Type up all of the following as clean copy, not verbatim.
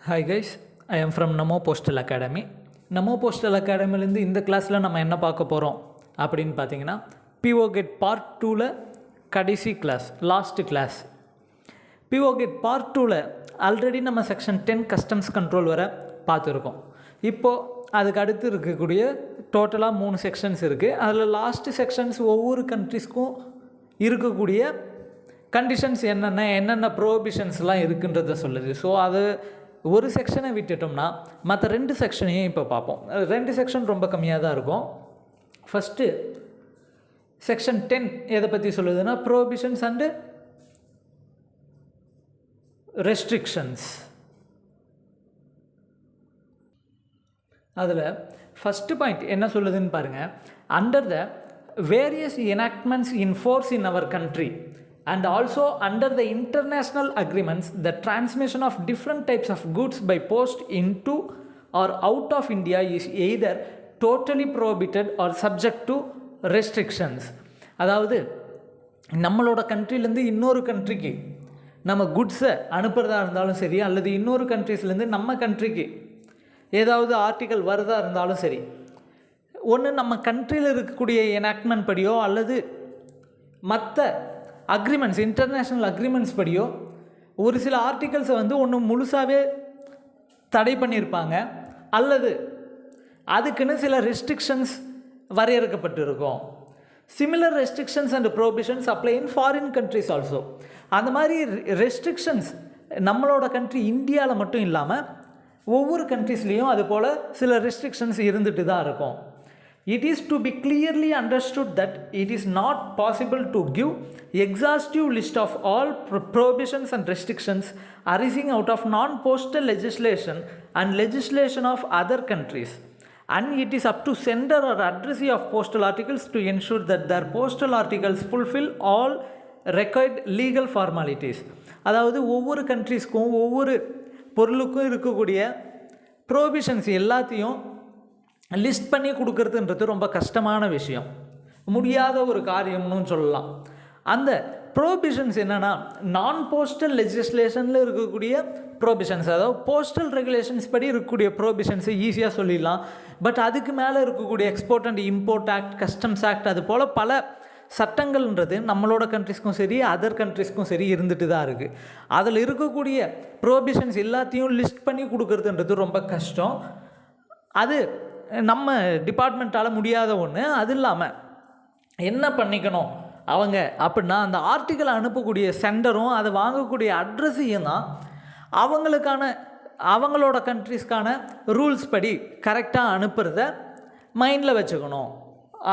Hi guys, I am from Namo postal academy. Namo postal அகாடமிலேருந்து இந்த கிளாஸில் நம்ம என்ன பார்க்க போகிறோம் அப்படின்னு பார்த்தீங்கன்னா, பிஓ கெட் பார்ட் 2ல் கடைசி class, last class. PO gate part 2ல் ஆல்ரெடி நம்ம செக்ஷன் 10 கஸ்டம்ஸ் கண்ட்ரோல் வர பார்த்துருக்கோம். இப்போது அதுக்கு அடுத்து இருக்கக்கூடிய டோட்டலாக 3 செக்ஷன்ஸ் இருக்குது. அதில் லாஸ்ட்டு செக்ஷன்ஸ் ஒவ்வொரு கண்ட்ரிஸ்க்கும் இருக்கக்கூடிய கண்டிஷன்ஸ் என்னென்ன ப்ரோஹிபிஷன்ஸ்லாம் இருக்குன்றத சொல்லுது. ஸோ அது ஒரு செக்ஷனை விட்டுட்டோம்னா மற்ற 2 செக்ஷனையும் இப்போ பார்ப்போம். 2 செக்ஷன் ரொம்ப கம்மியாக தான் இருக்கும். ஃபஸ்ட்டு செக்ஷன் 10 எதை பற்றி சொல்லுதுன்னா, ப்ரோஹிபிஷன்ஸ் அண்டு ரெஸ்ட்ரிக்ஷன்ஸ். அதில் ஃபஸ்ட்டு பாயிண்ட் என்ன சொல்லுதுன்னு பாருங்கள். Under the various enactments in force in our country and also under the international agreements, the transmission of different types of goods by post into or out of India is either totally prohibited or subject to restrictions. அதாவது நம்மளோட கண்ட்ரிலேருந்து இன்னொரு கண்ட்ரிக்கு நம்ம குட்ஸை அனுப்புகிறதா இருந்தாலும் சரி, அல்லது இன்னொரு கண்ட்ரிஸ்லேருந்து நம்ம கண்ட்ரிக்கு ஏதாவது ஆர்டிக்கல் வருதா இருந்தாலும் சரி, ஒன்று நம்ம கண்ட்ரியில் இருக்கக்கூடிய எனாக்ட்மெண்ட் படியோ அல்லது மற்ற அக்ரிமெண்ட்ஸ், இன்டர்நேஷ்னல் அக்ரிமெண்ட்ஸ் படியோ ஒரு சில ஆர்டிகல்ஸை ஒன்று முழுசாகவே தடை பண்ணியிருப்பாங்க, அல்லது அதுக்குன்னு சில ரெஸ்ட்ரிக்ஷன்ஸ் வரையறுக்கப்பட்டிருக்கும். Similar restrictions and prohibitions apply in foreign countries also. அந்த மாதிரி ரெஸ்ட்ரிக்ஷன்ஸ் நம்மளோட கண்ட்ரி இந்தியாவில் மட்டும் இல்லாமல் ஒவ்வொரு கண்ட்ரிஸ்லேயும் அது போல் சில ரெஸ்ட்ரிக்ஷன்ஸ் இருந்துட்டு தான் இருக்கும். It is to be clearly understood that it is not possible to give exhaustive list of all prohibitions and restrictions arising out of non-postal legislation and legislation of other countries, and it is up to sender or addressee of postal articles to ensure that their postal articles fulfill all required legal formalities. அதாவது ஒவ்வொரு கண்ட்ரிஸ்க்கும் ஒவ்வொரு பொருளுக்கும் இருக்கக்கூடிய ப்ரோஹிபிஷன்ஸ் எல்லாத்தையும் list பண்ணி கொடுக்கறதுன்றது ரொம்ப கஷ்டமான விஷயம், முடியாத ஒரு காரியம்னு சொல்லலாம். அந்த ப்ரோஹிபிஷன்ஸ் என்னென்னா, நான் போஸ்டல் லெஜிஸ்லேஷனில் இருக்கக்கூடிய ப்ரோஹிபிஷன்ஸ், அதாவது போஸ்டல் ரெகுலேஷன்ஸ் படி இருக்கக்கூடிய ப்ரோஹிபிஷன்ஸை ஈஸியாக சொல்லிடலாம். பட் அதுக்கு மேலே இருக்கக்கூடிய export and import act, customs act, அது போல் பல சட்டங்கள்ன்றது நம்மளோட கண்ட்ரிஸ்க்கும் சரி, அதர் கண்ட்ரிஸ்க்கும் சரி இருந்துட்டு தான் இருக்குது. அதில் இருக்கக்கூடிய ப்ரோஹிபிஷன்ஸ் எல்லாத்தையும் லிஸ்ட் பண்ணி கொடுக்கறதுன்றது ரொம்ப கஷ்டம். அது நம்ம டிபார்ட்மெண்ட்டால் முடியாத ஒன்று. அது இல்லாமல் என்ன பண்ணிக்கணும் அவங்க அப்படின்னா, அந்த ஆர்டிக்கலை அனுப்பக்கூடிய சென்டரும் அதை வாங்கக்கூடிய அட்ரஸையும் தான் அவங்களோட கண்ட்ரிஸ்க்கான ரூல்ஸ் படி கரெக்டாக அனுப்புகிறத மைண்டில் வச்சுக்கணும்.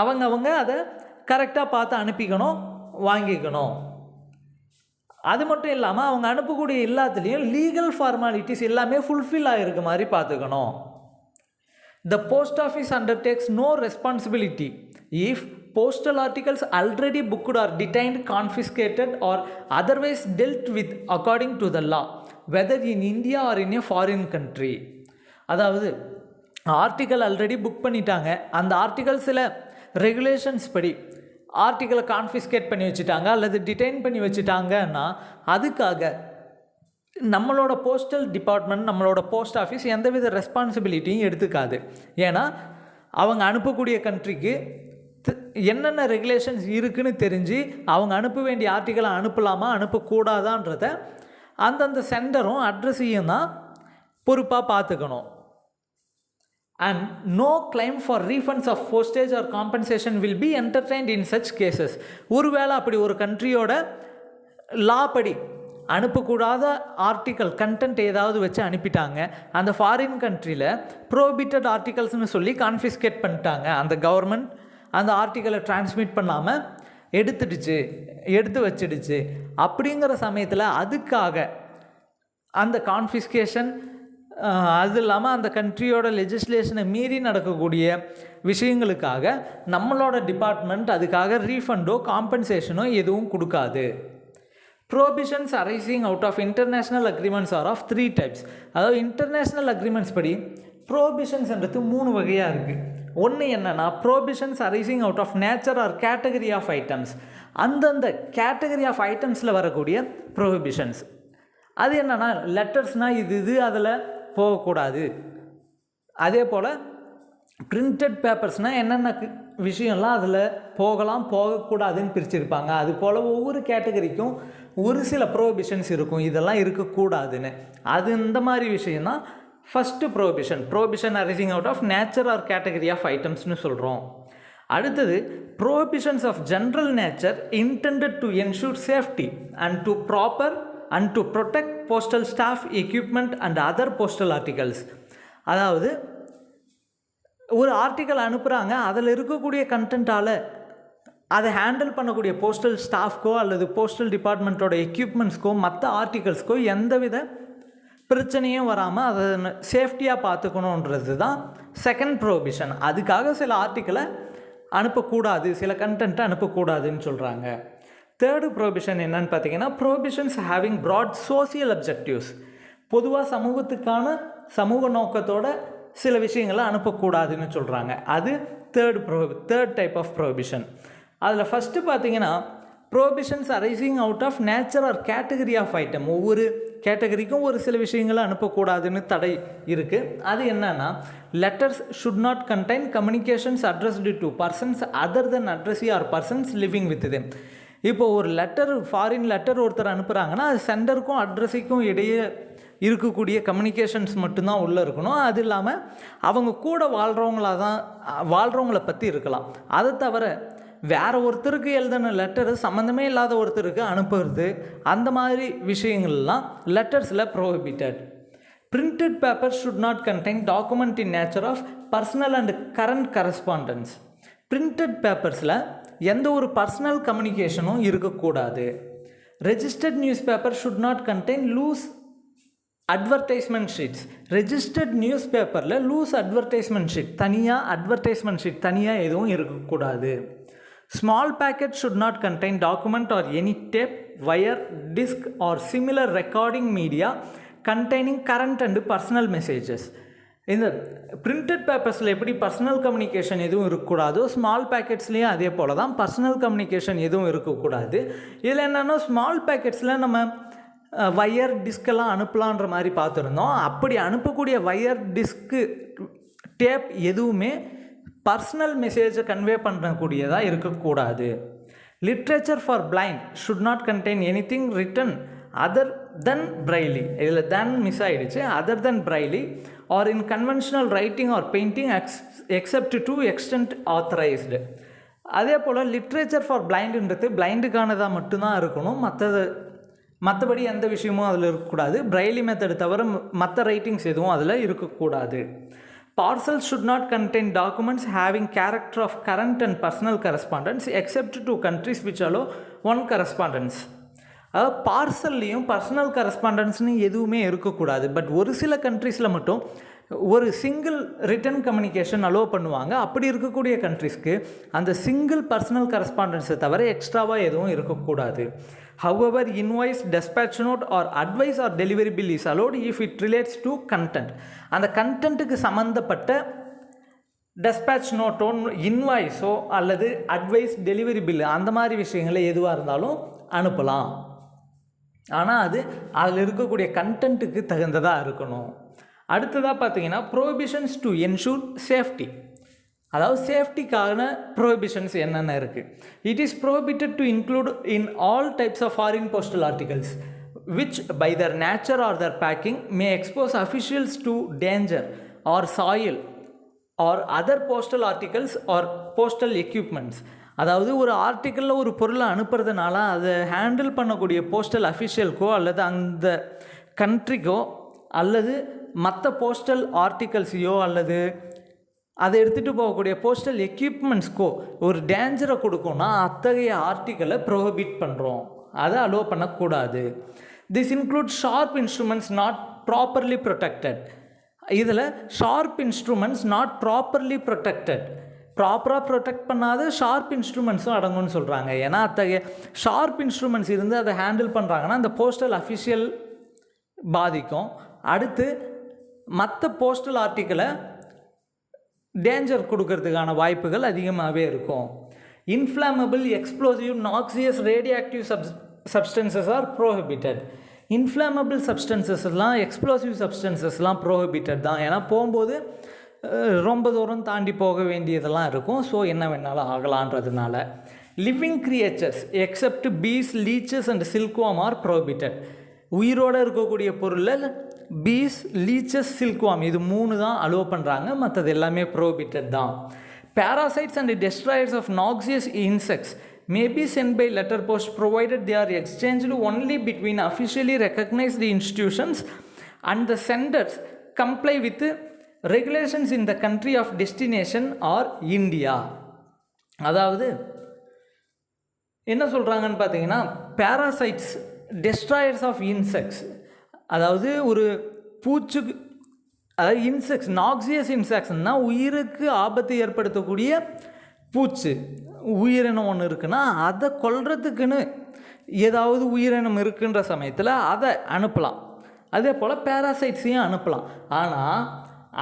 அவங்க அதை கரெக்டாக பார்த்து அனுப்பிக்கணும், வாங்கிக்கணும். அது மட்டும் இல்லாமல் அவங்க அனுப்பக்கூடிய எல்லாத்துலேயும் லீகல் ஃபார்மாலிட்டிஸ் எல்லாமே ஃபுல்ஃபில் ஆகிருக்க மாதிரி பார்த்துக்கணும். The post office undertakes no responsibility if postal articles already booked or detained, confiscated or otherwise dealt with according to the law, whether in India or in a foreign country. அதாவது article already book பண்ணிட்டாங்க, அந்த article சில regulations படி ஆர்டிக்கலை confiscate பண்ணி வச்சுட்டாங்க அல்லது detain பண்ணி வச்சுட்டாங்கன்னா, அதுக்காக நம்மளோட போஸ்டல் டிபார்ட்மெண்ட், நம்மளோட போஸ்ட் ஆஃபீஸ் எந்தவித ரெஸ்பான்சிபிலிட்டியும் எடுத்துக்காது. ஏன்னா அவங்க அனுப்பக்கூடிய கண்ட்ரிக்கு என்னென்ன ரெகுலேஷன்ஸ் இருக்குதுன்னு தெரிஞ்சு அவங்க அனுப்ப வேண்டிய ஆர்டிக்கலை அனுப்பலாமா அனுப்பக்கூடாதான்றத அந்தந்த சென்டரும் அட்ரஸையும் தான் பொறுப்பாக பார்த்துக்கணும். And no claim for refunds of postage or compensation will be entertained in such cases. ஒருவேளை அப்படி ஒரு கண்ட்ரியோட லா படி அனுப்பக்கூடாத ஆர்டிக்கல் கண்டென்ட் ஏதாவது வச்சு அனுப்பிட்டாங்க, அந்த ஃபாரின் கண்ட்ரியில் ப்ரோஹிபிட்டட் ஆர்டிகல்ஸ்னு சொல்லி கான்ஃபிஸ்கேட் பண்ணிட்டாங்க, அந்த கவர்மெண்ட் அந்த ஆர்டிக்கலை டிரான்ஸ்மிட் பண்ணாமல் எடுத்து வச்சிடுச்சு. அப்படிங்கிற சமயத்தில் அதுக்காக அந்த கான்ஃபிஸ்கேஷன், அது இல்லாமல் அந்த கண்ட்ரியோட லெஜிஸ்லேஷனை மீறி நடக்கக்கூடிய விஷயங்களுக்காக நம்மளோட டிபார்ட்மெண்ட் அதுக்காக ரீஃபண்டோ காம்பன்சேஷனோ எதுவும் கொடுக்காது. Prohibitions arising out of international agreements are of 3 types. அதாவது இன்டர்நேஷ்னல் அக்ரிமெண்ட்ஸ் படி ப்ரோஹிபிஷன்ஸ்ன்றது 3 வகையாக இருக்குது. ஒன்று என்னென்னா, prohibitions arising out of nature or category of items. அந்தந்த கேட்டகரி ஆஃப் ஐட்டம்ஸில் வரக்கூடிய ப்ரோஹிபிஷன்ஸ். அது என்னென்னா, லெட்டர்ஸ்னால் இது அதில் போகக்கூடாது. அதே போல் பிரிண்டட் பேப்பர்ஸ்னால் என்னென்ன விஷயம்லாம் அதில் போகலாம் போகக்கூடாதுன்னு பிரிச்சிருப்பாங்க. அதுபோல் ஒவ்வொரு கேட்டகரிக்கும் ஒரு சில ப்ரோஹிபிஷன்ஸ் இருக்கும், இதெல்லாம் இருக்கக்கூடாதுன்னு. அது இந்த மாதிரி விஷயம்தான் first prohibition arising out of nature or category of ஐட்டம்ஸ்னு சொல்கிறோம். அடுத்தது prohibitions of general nature intended to ensure safety and to protect postal staff equipment and other postal articles. அதாவது ஒரு ஆர்டிக்கல் அனுப்புகிறாங்க, அதில் இருக்கக்கூடிய கண்டென்ட்டால் அதை ஹேண்டில் பண்ணக்கூடிய போஸ்டல் ஸ்டாஃப்க்கோ அல்லது போஸ்டல் டிபார்ட்மெண்ட்டோட எக்யூப்மெண்ட்ஸ்க்கோ மற்ற ஆர்டிகல்ஸ்க்கோ எந்தவித பிரச்சனையும் வராமல் அதை சேஃப்டியாக பார்த்துக்கணுன்றது தான் செகண்ட் ப்ரோஹிபிஷன். அதுக்காக சில ஆர்டிக்கலை அனுப்பக்கூடாது, சில கண்டென்ட்டை அனுப்பக்கூடாதுன்னு சொல்கிறாங்க. தேர்டு ப்ரோஹிபிஷன் என்னன்னு பார்த்தீங்கன்னா, prohibitions having broad social objectives. பொதுவாக சமூக நோக்கத்தோட சில விஷயங்களை அனுப்பக்கூடாதுன்னு சொல்கிறாங்க. அது தேர்ட் டைப் ஆஃப் ப்ரோஹிபிஷன். அதில் ஃபஸ்ட்டு பார்த்தீங்கன்னா, prohibitions arising out of nature or category of item. ஒவ்வொரு கேட்டகரிக்கும் ஒரு சில விஷயங்களை அனுப்பக்கூடாதுன்னு தடை இருக்குது. அது என்னன்னா, letters should not contain communications addressed to persons other than addressee or persons living with them. இப்போ ஒரு ஃபாரின் லெட்டர் ஒருத்தர் அனுப்புகிறாங்கன்னா, அது சென்டருக்கும் அட்ரஸிக்கும் இடையே இருக்கக்கூடிய கம்யூனிகேஷன்ஸ் மட்டும்தான் உள்ளே இருக்கணும். அது இல்லாமல் அவங்க கூட வாழ்கிறவங்கள பற்றி இருக்கலாம். அதை தவிர வேறு ஒருத்தருக்கு எழுதின லெட்டரு சம்மந்தமே இல்லாத ஒருத்தருக்கு அனுப்புறது, அந்த மாதிரி விஷயங்கள்லாம் லெட்டர்ஸில் prohibited. Printed paper should not contain document in nature of personal and current correspondence. Printed பேப்பர்ஸில் எந்த ஒரு பர்சனல் கம்யூனிகேஷனும் இருக்கக்கூடாது. Registered newspaper should not contain loose advertisement sheets. Registered news பேப்பரில் லூஸ் அட்வர்டைஸ்மெண்ட் ஷீட் தனியாக எதுவும் இருக்கக்கூடாது. Small packet should not contain document or any tape, wire, disc or similar recording media containing current and personal messages. இந்த printed பேப்பர்ஸில் எப்படி personal communication எதுவும் இருக்கக்கூடாதோ, small பேக்கெட்ஸ்லேயும் அதே போல் தான் பர்சனல் கம்யூனிகேஷன் எதுவும் இருக்கக்கூடாது. இதில் என்னென்னா, ஸ்மால் பேக்கெட்ஸில் நம்ம வயர் டிஸ்கெல்லாம் அனுப்பலான்ற மாதிரி பார்த்துருந்தோம். அப்படி அனுப்பக்கூடிய வயர் டிஸ்க்கு டேப் எதுவுமே பர்சனல் மெசேஜை கன்வே பண்ணக்கூடியதாக இருக்கக்கூடாது. Literature for blind should not contain anything written other than braille. இதில் தென் மிஸ் ஆகிடுச்சு. Other than braille or in conventional writing or painting except to extent authorised. அதே போல் literature for பிளைண்டுன்றது பிளைண்டுக்கானதாக மட்டும்தான் இருக்கணும். மற்றபடி எந்த விஷயமும் அதில் இருக்கக்கூடாது. பிரைலி மெத்தடு தவிர மற்ற ரைட்டிங்ஸ் எதுவும் அதில் இருக்கக்கூடாது. Parcels should not contain documents having character of current and personal correspondence except to countries which allow one correspondence. அதாவது பார்சல்லையும் பர்சனல் கரஸ்பாண்டன்ஸ்னு எதுவுமே இருக்கக்கூடாது. பட் ஒரு சில கண்ட்ரீஸில் மட்டும் ஒரு சிங்கிள் ரிட்டன் கம்யூனிகேஷன் அலோவ் பண்ணுவாங்க. அப்படி இருக்கக்கூடிய கண்ட்ரிஸ்க்கு அந்த சிங்கிள் பர்சனல் கரஸ்பாண்டன்ஸை தவிர எக்ஸ்ட்ராவாக எதுவும் இருக்கக்கூடாது. However, invoice, dispatch note or advice or delivery bill is allowed if it relates to content. அந்த கண்டென்ட்டுக்கு சம்மந்தப்பட்ட dispatch நோட்டோ இன்வாய்ஸோ அல்லது அட்வைஸ் டெலிவரி பில்லு அந்த மாதிரி விஷயங்களை எதுவாக இருந்தாலும் அனுப்பலாம். ஆனால் அதில் இருக்கக்கூடிய கண்டென்ட்டுக்கு தகுந்ததாக இருக்கணும். அடுத்ததாக பார்த்தீங்கன்னா, ப்ரோஹிபிஷன்ஸ் டு என்ஷூர் சேஃப்டி. அதாவது சேஃப்டிக்கான ப்ரோஹிபிஷன்ஸ் என்னென்ன இருக்குது. It is prohibited to include in all types of foreign postal articles which by their nature or their packing may expose officials to danger or soil or other postal articles or postal equipments. அதாவது ஒரு ஆர்டிக்கலில் ஒரு பொருளை அனுப்புறதுனால அதை handle பண்ணக்கூடிய postal அஃபிஷியலுக்கோ அல்லது அந்த கண்ட்ரிக்கோ அல்லது மற்ற போஸ்டல் ஆர்டிகல்ஸையோ அல்லது அதை எடுத்துகிட்டு போகக்கூடிய போஸ்டல் எக்யூப்மெண்ட்ஸ்க்கோ ஒரு டேஞ்சரை கொடுக்கும்னா அத்தகைய ஆர்டிக்கலை ப்ரோஹிபிட் பண்ணுறோம். அதை அலோவ் பண்ணக்கூடாது. This include sharp instruments not properly protected. இதில் sharp instruments not properly protected, ப்ராப்பராக ப்ரொடெக்ட் பண்ணாத ஷார்ப் இன்ஸ்ட்ருமெண்ட்ஸும் அடங்கும்னு சொல்கிறாங்க. ஏன்னா அத்தகைய ஷார்ப் இன்ஸ்ட்ருமெண்ட்ஸ் இருந்து அதை ஹேண்டில் பண்ணுறாங்கன்னா அந்த போஸ்டல் அஃபிஷியல் பாதிக்கும். அடுத்து மற்ற போஸ்டல் ஆர்டிக்கலை டேஞ்சர் கொடுக்கறதுக்கான வாய்ப்புகள் அதிகமாகவே இருக்கும். Inflammable, explosive, noxious, radioactive substances are prohibited. Inflammable சப்ஸ்டன்சஸ்லாம் எக்ஸ்ப்ளோசிவ் சப்ஸ்டன்சஸ்லாம் ப்ரோஹிபிட்டட் தான். ஏன்னா போகும்போது ரொம்ப தூரம் தாண்டி போக வேண்டியதெல்லாம் இருக்கும். ஸோ என்ன வேணாலும் ஆகலான்றதுனால. Living creatures except bees, leeches and silkworm are prohibited. உயிரோடு இருக்கக்கூடிய பொருளில் பீஸ், லீச்சஸ், சில்க்வாம் இது 3 தான் அலோவ் பண்ணுறாங்க. மற்றது எல்லாமே ப்ரோஹிபிட்டட் தான். Parasites and destroyers of noxious insects may be sent by letter post provided they are exchanged only between officially recognized institutions and the senders comply with regulations in the country of destination or India. அதாவது என்ன சொல்கிறாங்கன்னு பார்த்தீங்கன்னா, parasites, destroyers of insects, அதாவது ஒரு பூச்சுக்கு, அதாவது insects, நாக்சியஸ் இன்செக்ட்ஸ்னால் உயிருக்கு ஆபத்து ஏற்படுத்தக்கூடிய பூச்சு உயிரினம் ஒன்று இருக்குன்னா அதை கொல்றதுக்குன்னு ஏதாவது உயிரினம் இருக்குன்ற சமயத்தில் அதை அனுப்பலாம். அதே போல் பேராசைட்ஸையும் அனுப்பலாம். ஆனால்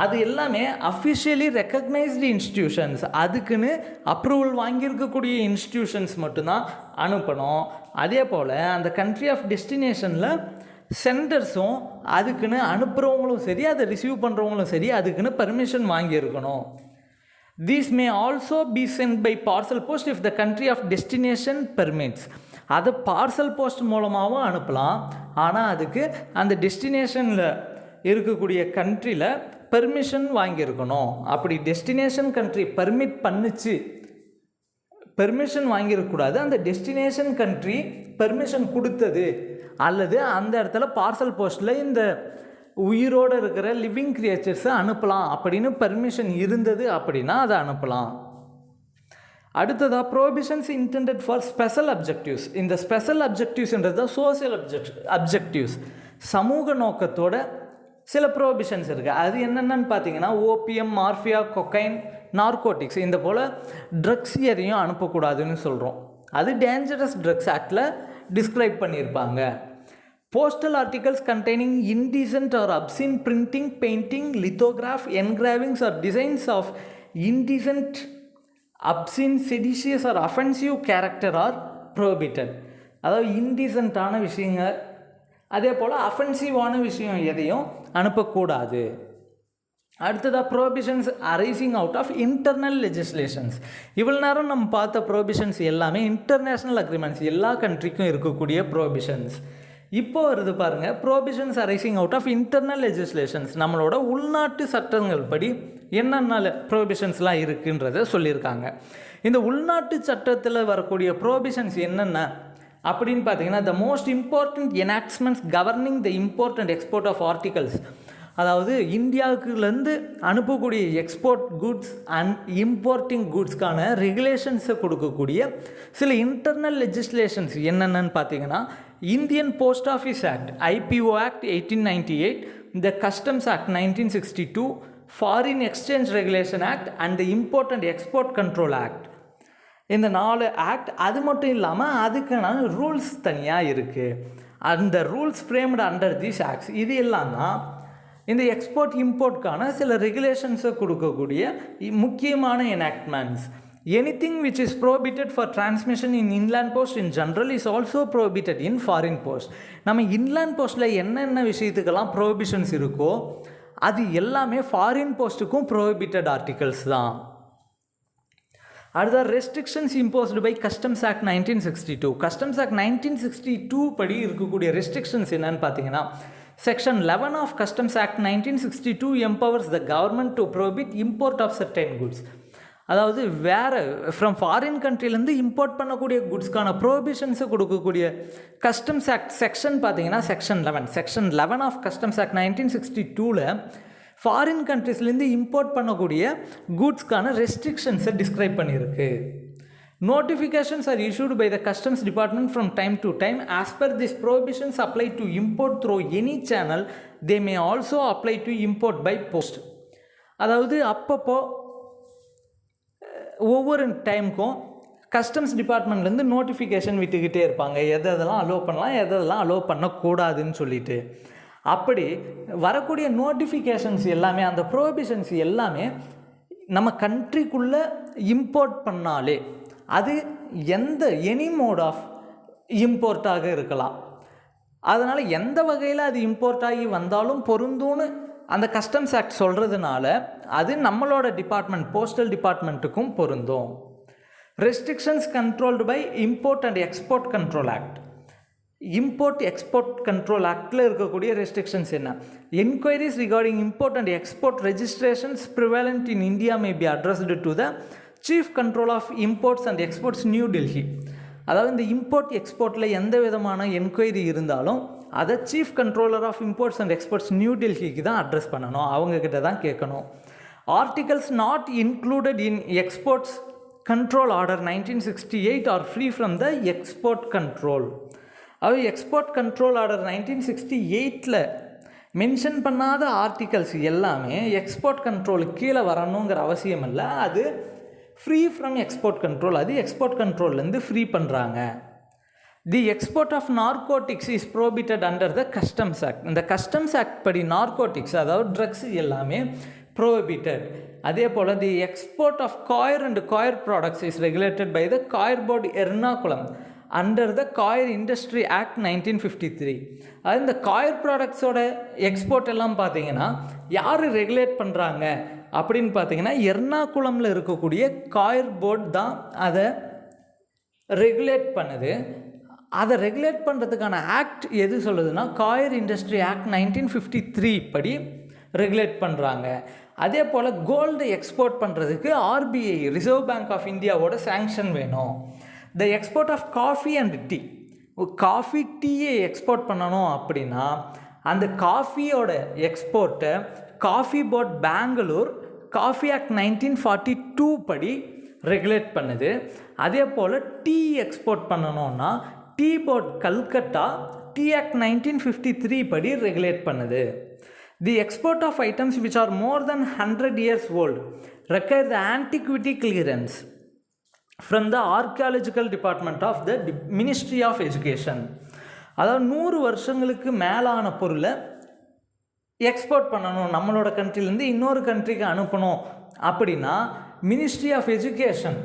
அது எல்லாமே அஃபிஷியலி ரெக்கக்னைஸ்டு இன்ஸ்டிடியூஷன்ஸ், அதுக்குன்னு அப்ரூவல் வாங்கியிருக்கக்கூடிய இன்ஸ்டிடியூஷன்ஸ் மட்டும்தான் அனுப்பணும். அதே போல் அந்த கண்ட்ரி ஆஃப் டெஸ்டினேஷனில் சென்டர்ஸும் அதுக்குன்னு அனுப்புகிறவங்களும் சரி, அதை ரிசீவ் பண்ணுறவங்களும் சரி அதுக்குன்னு permission வாங்கியிருக்கணும். These may also be sent by parcel post if the country of destination permits. அதை பார்சல் போஸ்ட் மூலமாகவும் அனுப்பலாம். ஆனால் அதுக்கு அந்த டெஸ்டினேஷனில் இருக்கக்கூடிய கண்ட்ரியில் பெர்மிஷன் வாங்கியிருக்கணும். அப்படி டெஸ்டினேஷன் கண்ட்ரி பெர்மிஷன் வாங்கியிருக்கக்கூடாது. அந்த டெஸ்டினேஷன் கண்ட்ரி பெர்மிஷன் கொடுத்தது அல்லது அந்த இடத்துல பார்சல் போஸ்ட்டில் இந்த உயிரோடு இருக்கிற லிவிங் கிரியேச்சர்ஸை அனுப்பலாம் அப்படின்னு பெர்மிஷன் இருந்தது அப்படின்னா அதை அனுப்பலாம். அடுத்ததாக ப்ரோபிஷன்ஸ் இன்டெண்டட் ஃபார் ஸ்பெஷல் அப்ஜெக்டிவ்ஸ். இந்த ஸ்பெஷல் அப்ஜெக்டிவ்ஸ்ன்றது சோசியல் அப்ஜெக்டிவ்ஸ், சமூக நோக்கத்தோட சில ப்ரோபிஷன்ஸ் இருக்குது. அது என்னென்னு பார்த்தீங்கன்னா, ஓபிஎம், மார்ஃபியா, கொக்கைன், நார்கோட்டிக்ஸ் இந்த போல் ட்ரக்ஸ் எதையும் அனுப்பக்கூடாதுன்னு சொல்கிறோம். அது டேஞ்சரஸ் ட்ரக்ஸ் ஆக்டில் டிஸ்கிரைப் பண்ணியிருப்பாங்க. Postal articles containing indecent or obscene printing, painting, lithograph, engravings or designs of indecent, obscene, seditious or offensive character are prohibited. அதாவது இன்டீசென்ட்டான விஷயங்க, அதே போல் அஃபென்சிவான விஷயம் எதையும் அனுப்பக்கூடாது. அடுத்ததாக prohibitions arising out of internal legislations. இவ்வளோ நேரம் நம்ம பார்த்த ப்ரோபிஷன்ஸ் எல்லாமே இன்டர்நேஷ்னல் அக்ரிமெண்ட்ஸ், எல்லா கண்ட்ரிக்கும் இருக்கக்கூடிய ப்ரோபிஷன்ஸ். இப்போ வருது பாருங்கள், prohibitions arising out of internal legislations. நம்மளோட உள்நாட்டு சட்டங்கள் படி என்னென்ன ப்ரோபிஷன்ஸ்லாம் இருக்குன்றதை சொல்லியிருக்காங்க. இந்த உள்நாட்டு சட்டத்தில் வரக்கூடிய ப்ரோபிஷன்ஸ் என்னென்ன அப்படின்னு பார்த்தீங்கன்னா, the most important enactments governing the import and export of articles. அதாவது இந்தியாவுக்குலேருந்து அனுப்பக்கூடிய எக்ஸ்போர்ட் குட்ஸ் அண்ட் இம்போர்ட்டிங் குட்ஸ்க்கான ரெகுலேஷன்ஸை கொடுக்கக்கூடிய சில இன்டர்னல் லெஜிஸ்லேஷன்ஸ் என்னென்னு பார்த்தீங்கன்னா, Indian post office act, IPO act 1898, the customs act 1962, foreign exchange regulation act and the import and export control act. இந்த 4 ஆக்ட். அது மட்டும் இல்லாமல் அதுக்கான ரூல்ஸ் தனியாக இருக்குது. அந்த rules framed under these acts இது எல்லாம் தான் இந்த எக்ஸ்போர்ட் இம்போர்ட்கான சில ரெகுலேஷன்ஸை கொடுக்கக்கூடிய முக்கியமான எனாக்ட்மெண்ட்ஸ். Anything which is prohibited for transmission in inland post in general is also prohibited in foreign post. நம்ம இன்லேண்ட் போஸ்ட்டில் என்னென்ன விஷயத்துக்கெல்லாம் ப்ரோஹிபிஷன்ஸ் இருக்கோ அது எல்லாமே ஃபாரின் போஸ்ட்டுக்கும் ப்ரோஹிபிட்டட் ஆர்டிகல்ஸ் தான். அடுத்த restrictions imposed by customs act 1962. Customs act 1962 படி இருக்கக்கூடிய ரெஸ்ட்ரிக்ஷன்ஸ் என்னன்னு பார்த்தீங்கன்னா, Section 11 of Customs Act 1962 empowers the government to prohibit import of certain goods. அதாவது வேறு ஃப்ரம் ஃபாரின் கண்ட்ரிலேருந்து இம்போர்ட் பண்ணக்கூடிய குட்ஸ்க்கான ப்ரோஹிபிஷன்ஸை கொடுக்கக்கூடிய கஸ்டம்ஸ் ஆக்ட் செக்ஷன் பார்த்தீங்கன்னா section 11 of customs act 1962 foreign கண்ட்ரிஸ்லேருந்து இம்போர்ட் பண்ணக்கூடிய குட்ஸ்க்கான ரெஸ்ட்ரிக்ஷன்ஸை டிஸ்கிரைப் பண்ணியிருக்கு. Notifications are issued by the Customs Department from time to time. As per these prohibitions apply to import through any channel. They may also apply to import by post. அதாவது அப்பப்போ ஒவ்வொரு டைமுக்கும் customs டிபார்ட்மெண்ட்லேருந்து notification விட்டுக்கிட்டே இருப்பாங்க, எதெல்லாம் allow பண்ணலாம் எதெல்லாம் allow பண்ணக்கூடாதுன்னு சொல்லிட்டு. அப்படி வரக்கூடிய நோட்டிஃபிகேஷன்ஸ் எல்லாமே, அந்த ப்ரோஹிபிஷன்ஸ் எல்லாமே நம்ம கண்ட்ரிக்குள்ளே இம்போர்ட் பண்ணாலே அது எனி மோட் ஆஃப் இம்போர்ட்டாக இருக்கலாம். அதனால் எந்த வகையில் அது இம்போர்ட் ஆகி வந்தாலும் பொருந்தும்னு அந்த கஸ்டம்ஸ் ஆக்ட் சொல்கிறதுனால அது நம்மளோட டிபார்ட்மெண்ட் போஸ்டல் டிபார்ட்மெண்ட்டுக்கும் பொருந்தும். Restrictions controlled by import and export control act. Import export control ஆக்டில் இருக்கக்கூடிய ரெஸ்ட்ரிக்ஷன்ஸ் என்ன? Enquiries regarding import and export registrations prevalent in India may be addressed to the chief control of imports and exports New Delhi. அதாவது இந்த import எக்ஸ்போர்ட்டில் எந்த விதமான enquiry இருந்தாலும் அதை chief controller of imports and exports New டெல்லிக்கு தான் அட்ரஸ் பண்ணணும், அவங்கக்கிட்ட தான் கேட்கணும். Articles not included in exports control order 1968 or free from the export control. அது எக்ஸ்போர்ட் கண்ட்ரோல் ஆர்டர் 1968 மென்ஷன் பண்ணாத ஆர்டிகல்ஸ் எல்லாமே எக்ஸ்போர்ட் கண்ட்ரோலுக்கு கீழே வரணுங்கிற அவசியம் இல்லை. அது ஃப்ரீ ஃப்ரம் எக்ஸ்போர்ட் கண்ட்ரோல், அது எக்ஸ்போர்ட் கண்ட்ரோல்லேருந்து ஃப்ரீ பண்ணுறாங்க. The export of narcotics is prohibited under the customs act. இந்த கஸ்டம்ஸ் ஆக்ட் படி நார்கோட்டிக்ஸ் அதாவது ட்ரக்ஸ் எல்லாமே ப்ரோபிட்டட். அதே போல் the export of coir and coir products is regulated by the coir board Ernakulam under the coir industry act 1953. அது இந்த coir ப்ராடக்ட்ஸோட export எல்லாம் பார்த்தீங்கன்னா யார் ரெகுலேட் பண்ணுறாங்க அப்படின்னு பார்த்தீங்கன்னா எர்ணாகுளமில் இருக்கக்கூடிய காயர் போர்டு தான் அதை ரெகுலேட் பண்ணுது. அதை ரெகுலேட் பண்ணுறதுக்கான ஆக்ட் எது சொல்லுதுன்னா காயர் இண்டஸ்ட்ரி ஆக்ட் 1953 படி ரெகுலேட் பண்ணுறாங்க. அதே போல் கோல்டு எக்ஸ்போர்ட் பண்ணுறதுக்கு ஆர்பிஐ ரிசர்வ் பேங்க் ஆஃப் இந்தியாவோட சேங்ஷன் வேணும். The export of coffee and tea, coffee டீயை எக்ஸ்போர்ட் பண்ணணும் அப்படின்னா அந்த காஃபியோட எக்ஸ்போர்ட்டை coffee board Bangalore coffee act 1942 படி ரெகுலேட் பண்ணுது. அதே போல் டீ எக்ஸ்போர்ட் பண்ணணுன்னா tea board Calcutta tea act 1953 படி ரெகுலேட் பண்ணுது. The export of items which are more than 100 years old require the antiquity clearance from the archaeological department of the Ministry of Education. அதாவது 100 வருஷங்களுக்கு மேலான பொருளை எக்ஸ்போர்ட் பண்ணணும், நம்மளோட கண்ட்ரிலேருந்து இன்னொரு கண்ட்ரிக்கு அனுப்பணும் அப்படின்னா மினிஸ்ட்ரி ஆஃப் எஜுகேஷன்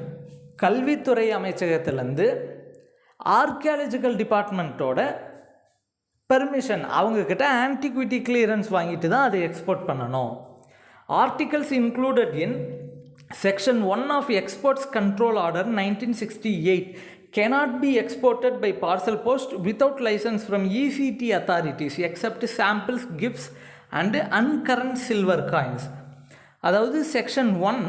கல்வித்துறை அமைச்சகத்திலேருந்து ஆர்கியாலஜிக்கல் டிபார்ட்மெண்ட்டோட பெர்மிஷன் அவங்கக்கிட்ட ஆன்டிக்விட்டி கிளியரன்ஸ் வாங்கிட்டு தான் அதை எக்ஸ்போர்ட் பண்ணணும். Articles included in section 1 of exports control order 1968 cannot be exported by parcel post without license from ECT authorities except samples, gifts and uncurrent silver coins. அதாவது section 1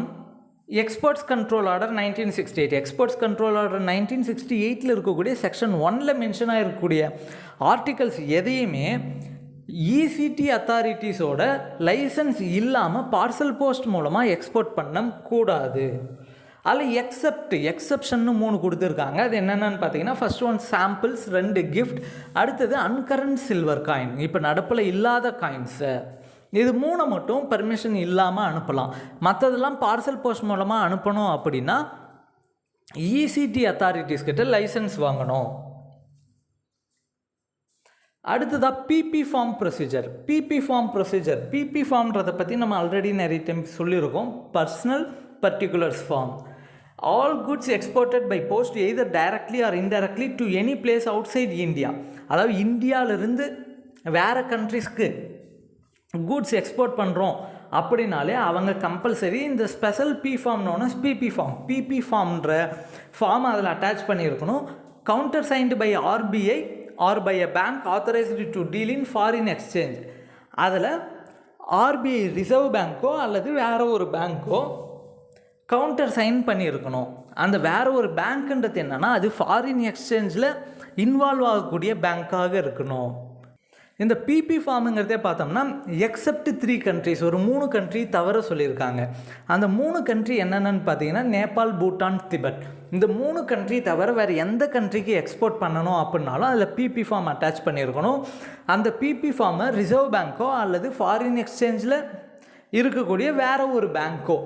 exports control order 1968, exports control order 1968 இருக்கக்கூடிய section 1 mention ஆகிருக்கக்கூடிய articles எதையுமே இசிடி அத்தாரிட்டிஸோட licence இல்லாமல் parcel post மூலமாக export பண்ணக்கூடாது. அதில் எக்ஸப்ஷன்னு 3 கொடுத்துருக்காங்க. அது என்னென்னு பார்த்தீங்கன்னா ஃபர்ஸ்ட் ஒன் சாம்பிள்ஸ், 2 கிஃப்ட், அடுத்தது அன்கரண்ட் சில்வர் காயின், இப்போ நடப்பில் இல்லாத காயின்ஸு. இது 3 மட்டும் பர்மிஷன் இல்லாமல் அனுப்பலாம். மற்றதெல்லாம் பார்சல் போஸ்ட் மூலமாக அனுப்பணும் அப்படின்னா இசிடி அத்தாரிட்டிஸ் கிட்ட லைசன்ஸ் வாங்கணும். அடுத்ததாக பிபி ஃபார்ம் ப்ரொசீஜர். பிபி ஃபார்ம்ன்றதை பற்றி நம்ம ஆல்ரெடி நிறைய டைம் சொல்லியிருக்கோம். Personal particulars form. All goods exported by post either directly or indirectly to any place outside India. அதாவது இந்தியாவிலிருந்து வேறு கண்ட்ரிஸ்க்கு குட்ஸ் எக்ஸ்போர்ட் பண்ணுறோம் அப்படின்னாலே அவங்க கம்பல்சரி இந்த ஸ்பெஷல் பி ஃபார்ம்னோன்னு பிபி ஃபார்ம்ன்ற ஃபார்ம் அதில் அட்டாச் பண்ணியிருக்கணும். Countersigned by RBI or by a bank authorised to deal in foreign exchange. அதில் ஆர்பிஐ ரிசர்வ் பேங்க்கோ அல்லது வேறு ஒரு பேங்க்கோ கவுண்டர் சைன் பண்ணியிருக்கணும். அந்த வேறு ஒரு பேங்க்குன்றது என்னென்னா அது ஃபாரின் எக்ஸ்சேஞ்சில் இன்வால்வ் ஆகக்கூடிய பேங்க்காக இருக்கணும். இந்த பிபி ஃபார்முங்கிறதே பார்த்தோம்னா எக்ஸப்ட் 3 கண்ட்ரிஸ், ஒரு 3 கண்ட்ரி தவிர சொல்லியிருக்காங்க. அந்த 3 கண்ட்ரி என்னென்னு பார்த்தீங்கன்னா நேபாள், பூட்டான், திபெத். இந்த 3 கண்ட்ரி தவிர வேறு எந்த கண்ட்ரிக்கு எக்ஸ்போர்ட் பண்ணணும் அப்படின்னாலும் அதில் பிபி ஃபார்ம் அட்டாச் பண்ணியிருக்கணும். அந்த பிபி ஃபார்மை ரிசர்வ் பேங்க்கோ அல்லது ஃபாரின் எக்ஸ்சேஞ்சில் இருக்கக்கூடிய வேறு ஒரு பேங்க்கோ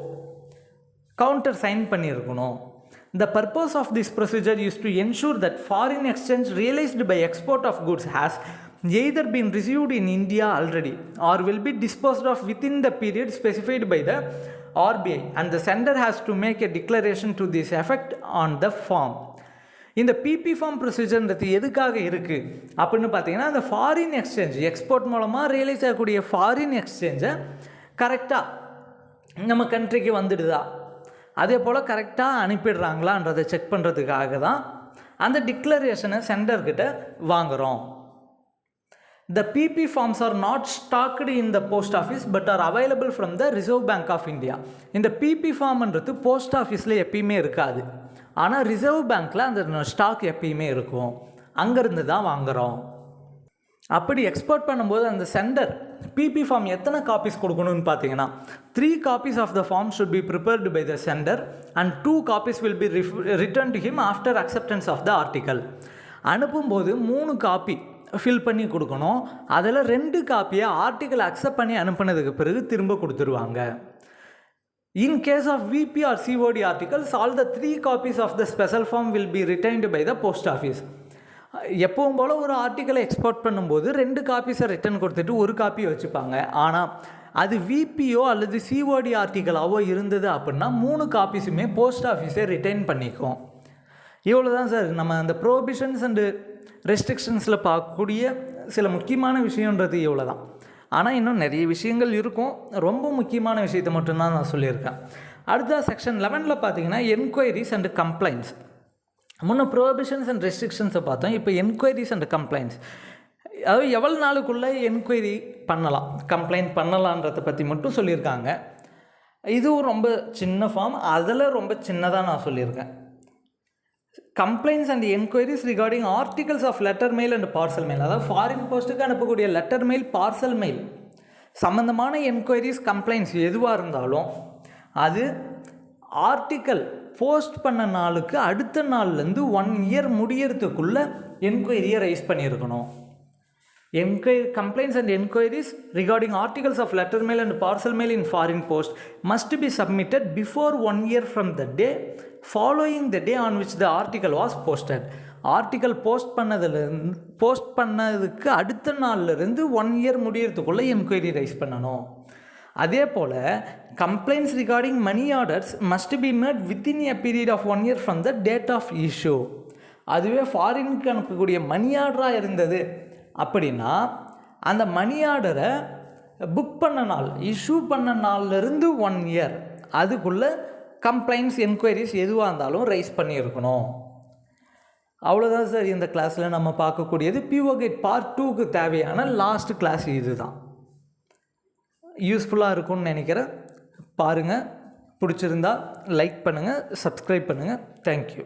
கவுண்டர் சைன் பண்ணியிருக்கணும். The purpose of this procedure is to ensure that foreign exchange realized by export of goods has either been received in India already or will be disposed of within the period specified by the RBI, and the sender has to make a declaration to this effect on the form. இந்த BP form ப்ரொசீஜர்ன்றது எதுக்காக இருக்குது அப்படின்னு பார்த்தீங்கன்னா, அந்த foreign exchange export மூலமாக realise ஆகக்கூடிய foreign எக்ஸ்சேஞ்சை கரெக்டாக நம்ம கண்ட்ரிக்கு வந்துடுதா, அதே போல் கரெக்டாக அனுப்பிடுறாங்களான்றதை செக் பண்ணுறதுக்காக தான் அந்த டிக்ளரேஷனை சென்டர்கிட்ட வாங்குகிறோம். The PP forms are not stocked in the post office but are available from the Reserve Bank of India. இந்த PP ஃபார்ம்ன்றது போஸ்ட் ஆஃபீஸில் எப்பயுமே இருக்காது, ஆனால் ரிசர்வ் பேங்க்கில் அந்த ஸ்டாக் எப்பயுமே இருக்கும், அங்கேருந்து தான் வாங்குகிறோம். அப்படி எக்ஸ்போர்ட் பண்ணும்போது அந்த சென்டர் பிபி ஃபார்ம் எத்தனை காப்பீஸ் கொடுக்கணும்னு பார்த்தீங்கன்னா, 3 copies of the form should be prepared by the sender and 2 copies will be returned to him after acceptance of the article. அனுப்பும்போது 3 காப்பி ஃபில் பண்ணி கொடுக்கணும், அதில் 2 காப்பியை ஆர்டிக்கல் அக்செப்ட் பண்ணி அனுப்புனதுக்கு பிறகு திரும்ப கொடுத்துருவாங்க. In case of VP or COD articles, all the 3 copies of the special form will be retained by the post office. எப்பவும் போல் ஒரு ஆர்டிக்கலை எக்ஸ்போர்ட் பண்ணும்போது 2 காப்பீஸை ரிட்டர்ன் கொடுத்துட்டு 1 காப்பி வச்சுப்பாங்க. ஆனால் அது விபிஓ அல்லது சிஓடி ஆர்டிக்கலாவோ இருந்தது அப்படின்னா 3 காப்பீஸுமே போஸ்ட் ஆஃபீஸே ரிட்டைன் பண்ணிக்கும். இவ்வளோ தான் சார் நம்ம அந்த ப்ரோபிஷன்ஸ் அண்டு ரெஸ்ட்ரிக்ஷன்ஸில் பார்க்கக்கூடிய சில முக்கியமான விஷயன்றது இவ்வளோ தான். ஆனால் இன்னும் நிறைய விஷயங்கள் இருக்கும், ரொம்ப முக்கியமான விஷயத்தை மட்டும்தான் நான் சொல்லியிருக்கேன். அடுத்த செக்ஷன் 11ல் பார்த்தீங்கன்னா என்கொயரிஸ் அண்ட் கம்ப்ளைண்ட்ஸ். முன்ன ப்ரோபிஷன்ஸ் அண்ட் ரெஸ்ட்ரிக்ஷன்ஸை பார்த்தோம், இப்போ என்கொயரிஸ் அண்ட் கம்ப்ளைண்ட்ஸ். அதாவது எவ்வளோ நாளுக்குள்ளே என்கொயரி பண்ணலாம், கம்ப்ளைண்ட் பண்ணலான்றதை பற்றி மட்டும் சொல்லியிருக்காங்க. இதுவும் ரொம்ப சின்ன ஃபார்ம், அதில் ரொம்ப சின்னதாக நான் சொல்லியிருக்கேன். Complaints and enquiries regarding articles of letter mail and parcel mail, அதாவது ஃபாரின் போஸ்ட்டுக்கு அனுப்பக்கூடிய லெட்டர் மெயில், பார்சல் மெயில் சம்மந்தமான என்கொயரிஸ், கம்ப்ளைண்ட்ஸ் எதுவாக இருந்தாலும் அது ஆர்டிக்கல் போஸ்ட் பண்ண நாளுக்கு அடுத்த நாள்லேருந்து 1 year முடியறதுக்குள்ளே என்கொயரியை ரைஸ் பண்ணியிருக்கணும். Complaints and enquiries regarding articles of letter mail and parcel mail in foreign post must be submitted before 1 year from the day following the day on which the article was posted. Article post பண்ணதுக்கு அடுத்த நாள்லேருந்து 1 year முடியறதுக்குள்ளே enquiry raise பண்ணணும். அதே போல் complaints regarding money orders must be made within a period of 1 year from the date of issue. அதுவே ஃபாரினுக்கு அனுப்பக்கூடிய மணி ஆர்டராக இருந்தது அப்படின்னா அந்த மணி ஆர்டரை புக் பண்ண நாள், இஷ்யூ பண்ண நாள்லேருந்து 1 year அதுக்குள்ளே கம்ப்ளைண்ட்ஸ், என்கொயரிஸ் எதுவாக இருந்தாலும் ரைஸ் பண்ணியிருக்கணும். அவ்வளோதான் சார் இந்த கிளாஸில் நம்ம பார்க்கக்கூடியது. பிஓ கேட் பார்ட் 2க்கு தேவையான லாஸ்ட் கிளாஸ் இது தான். யூஸ்ஃபுல்லாக இருக்கும்னு நினைக்கிறேன். பாருங்கள், பிடிச்சிருந்தா லைக் பண்ணுங்கள், சப்ஸ்கிரைப் பண்ணுங்கள். தேங்க்யூ.